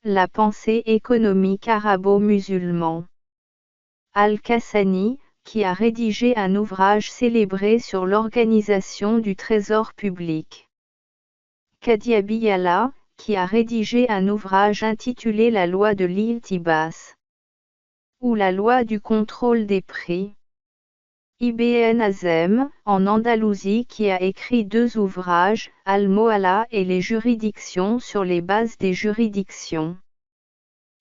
La pensée économique arabo-musulman. Al-Qassani, qui a rédigé un ouvrage célébré sur l'organisation du trésor public. Kadiabiyala, qui a rédigé un ouvrage intitulé La loi de l'iltibas ou la loi du contrôle des prix. Ibn Hazm, en Andalousie, qui a écrit 2 ouvrages, Al-Mo'alla et les juridictions sur les bases des juridictions.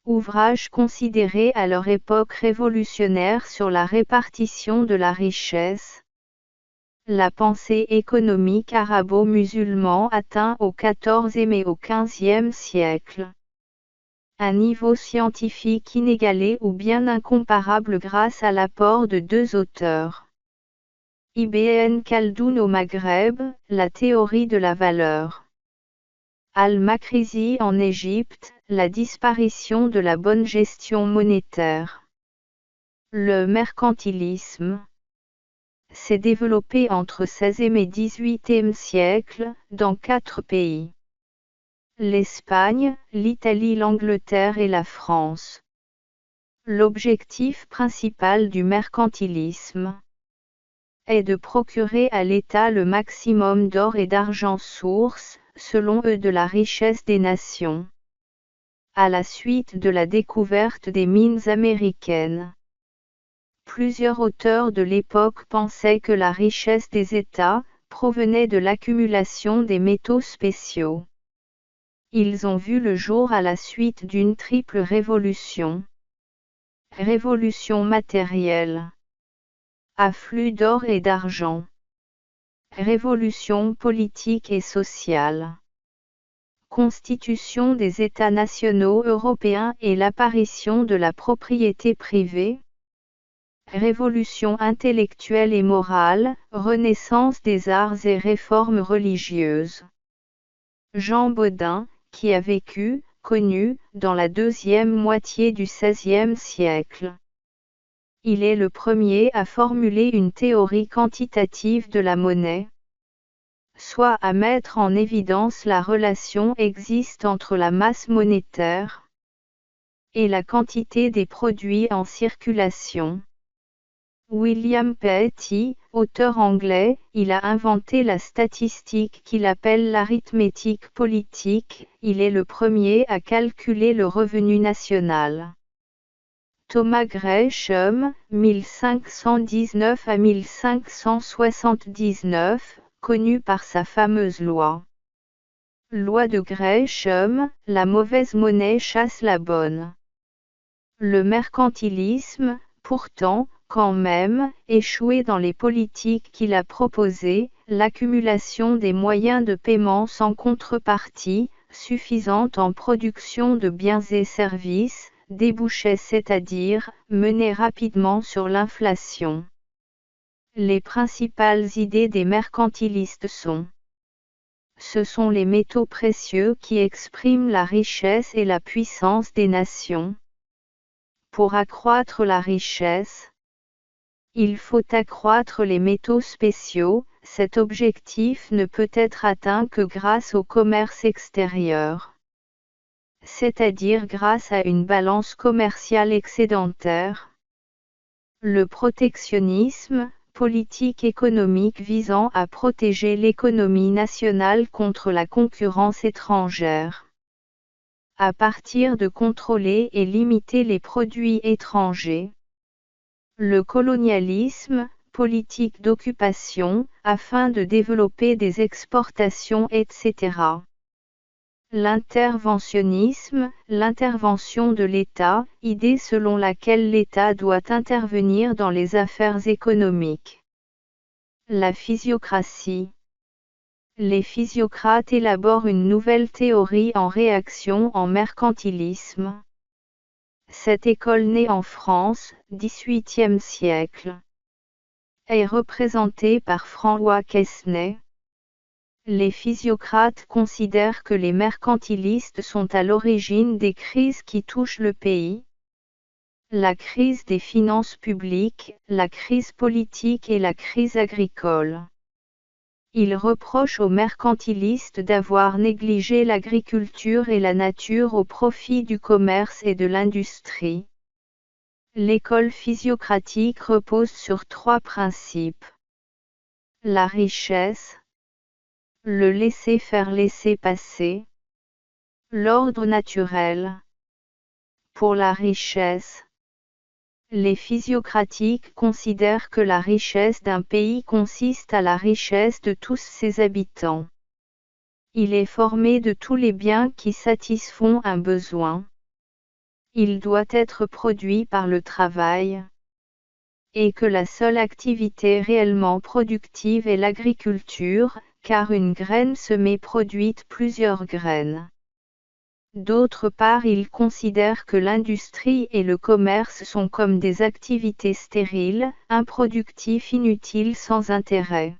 Ouvrages considérés à leur époque révolutionnaires sur la répartition de la richesse. La pensée économique arabo-musulman atteint au XIVe et au XVe siècle un niveau scientifique inégalé ou bien incomparable grâce à l'apport de 2 auteurs. Ibn Khaldoun au Maghreb, la théorie de la valeur. Al-Makrizi en Égypte, la disparition de la bonne gestion monétaire. Le mercantilisme s'est développé entre XVIe et XVIIIe siècle, dans 4 pays. L'Espagne, l'Italie, l'Angleterre et la France. L'objectif principal du mercantilisme est de procurer à l'État le maximum d'or et d'argent source, selon eux, de la richesse des nations. À la suite de la découverte des mines américaines, plusieurs auteurs de l'époque pensaient que la richesse des États provenait de l'accumulation des métaux spéciaux. Ils ont vu le jour à la suite d'une triple révolution. Révolution matérielle. Afflux d'or et d'argent. Révolution politique et sociale. Constitution des États nationaux européens et l'apparition de la propriété privée. Révolution intellectuelle et morale, renaissance des arts et réformes religieuses. Jean Bodin, qui a vécu, connu, dans la 2e moitié du XVIe siècle. Il est le premier à formuler une théorie quantitative de la monnaie, soit à mettre en évidence la relation existe entre la masse monétaire et la quantité des produits en circulation. William Petty, auteur anglais, il a inventé la statistique qu'il appelle l'arithmétique politique, il est le premier à calculer le revenu national. Thomas Gresham, 1519 à 1579, connu par sa fameuse loi. Loi de Gresham, la mauvaise monnaie chasse la bonne. Le mercantilisme, pourtant, quand même, échoué dans les politiques qu'il a proposées, l'accumulation des moyens de paiement sans contrepartie, suffisante en production de biens et services, débouchait, c'est-à-dire, menait rapidement sur l'inflation. Les principales idées des mercantilistes ce sont les métaux précieux qui expriment la richesse et la puissance des nations. Pour accroître la richesse, il faut accroître les métaux spéciaux, cet objectif ne peut être atteint que grâce au commerce extérieur, c'est-à-dire grâce à une balance commerciale excédentaire. Le protectionnisme, politique économique visant à protéger l'économie nationale contre la concurrence étrangère, à partir de contrôler et limiter les produits étrangers. Le colonialisme, politique d'occupation, afin de développer des exportations, etc. L'interventionnisme, l'intervention de l'État, idée selon laquelle l'État doit intervenir dans les affaires économiques. La physiocratie. Les physiocrates élaborent une nouvelle théorie en réaction au mercantilisme. Cette école née en France, XVIIIe siècle, est représentée par François Quesnay. Les physiocrates considèrent que les mercantilistes sont à l'origine des crises qui touchent le pays. La crise des finances publiques, la crise politique et la crise agricole. Il reproche aux mercantilistes d'avoir négligé l'agriculture et la nature au profit du commerce et de l'industrie. L'école physiocratique repose sur 3 principes. La richesse, le laisser-faire laisser-passer, l'ordre naturel. Pour la richesse, les physiocratiques considèrent que la richesse d'un pays consiste à la richesse de tous ses habitants. Il est formé de tous les biens qui satisfont un besoin. Il doit être produit par le travail, et que la seule activité réellement productive est l'agriculture, car une graine semée produit plusieurs graines. D'autre part, il considère que l'industrie et le commerce sont comme des activités stériles, improductives, inutiles, sans intérêt.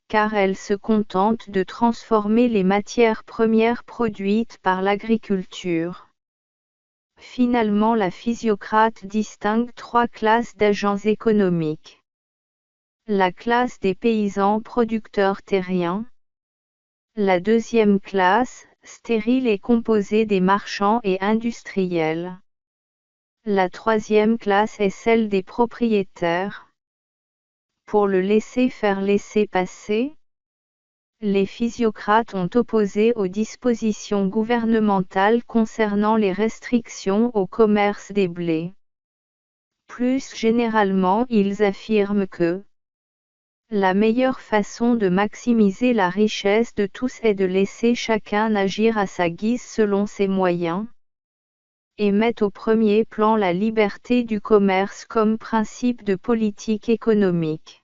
Car elles se contentent de transformer les matières premières produites par l'agriculture. Finalement, la physiocrate distingue 3 classes d'agents économiques. La classe des paysans producteurs terriens. La deuxième classe, stérile, est composée des marchands et industriels. La troisième classe est celle des propriétaires. Pour le laisser-faire laisser-passer, les physiocrates ont opposé aux dispositions gouvernementales concernant les restrictions au commerce des blés. Plus généralement, ils affirment que la meilleure façon de maximiser la richesse de tous est de laisser chacun agir à sa guise selon ses moyens, et mettent au premier plan la liberté du commerce comme principe de politique économique.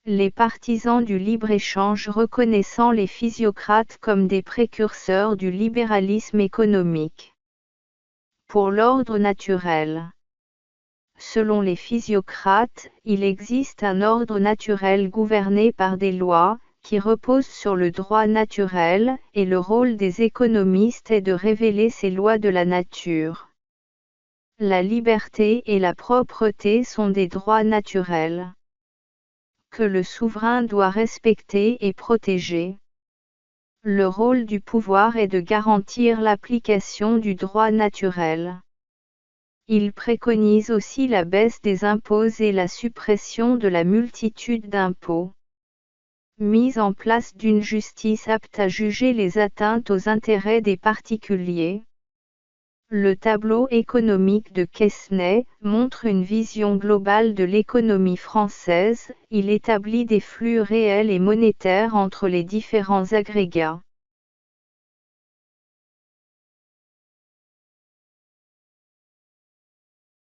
Les partisans du libre-échange reconnaissant les physiocrates comme des précurseurs du libéralisme économique. Pour l'ordre naturel. Selon les physiocrates, il existe un ordre naturel gouverné par des lois, qui reposent sur le droit naturel, et le rôle des économistes est de révéler ces lois de la nature. La liberté et la propreté sont des droits naturels que le souverain doit respecter et protéger. Le rôle du pouvoir est de garantir l'application du droit naturel. Il préconise aussi la baisse des impôts et la suppression de la multitude d'impôts. Mise en place d'une justice apte à juger les atteintes aux intérêts des particuliers. Le tableau économique de Quesnay montre une vision globale de l'économie française. Il établit des flux réels et monétaires entre les différents agrégats.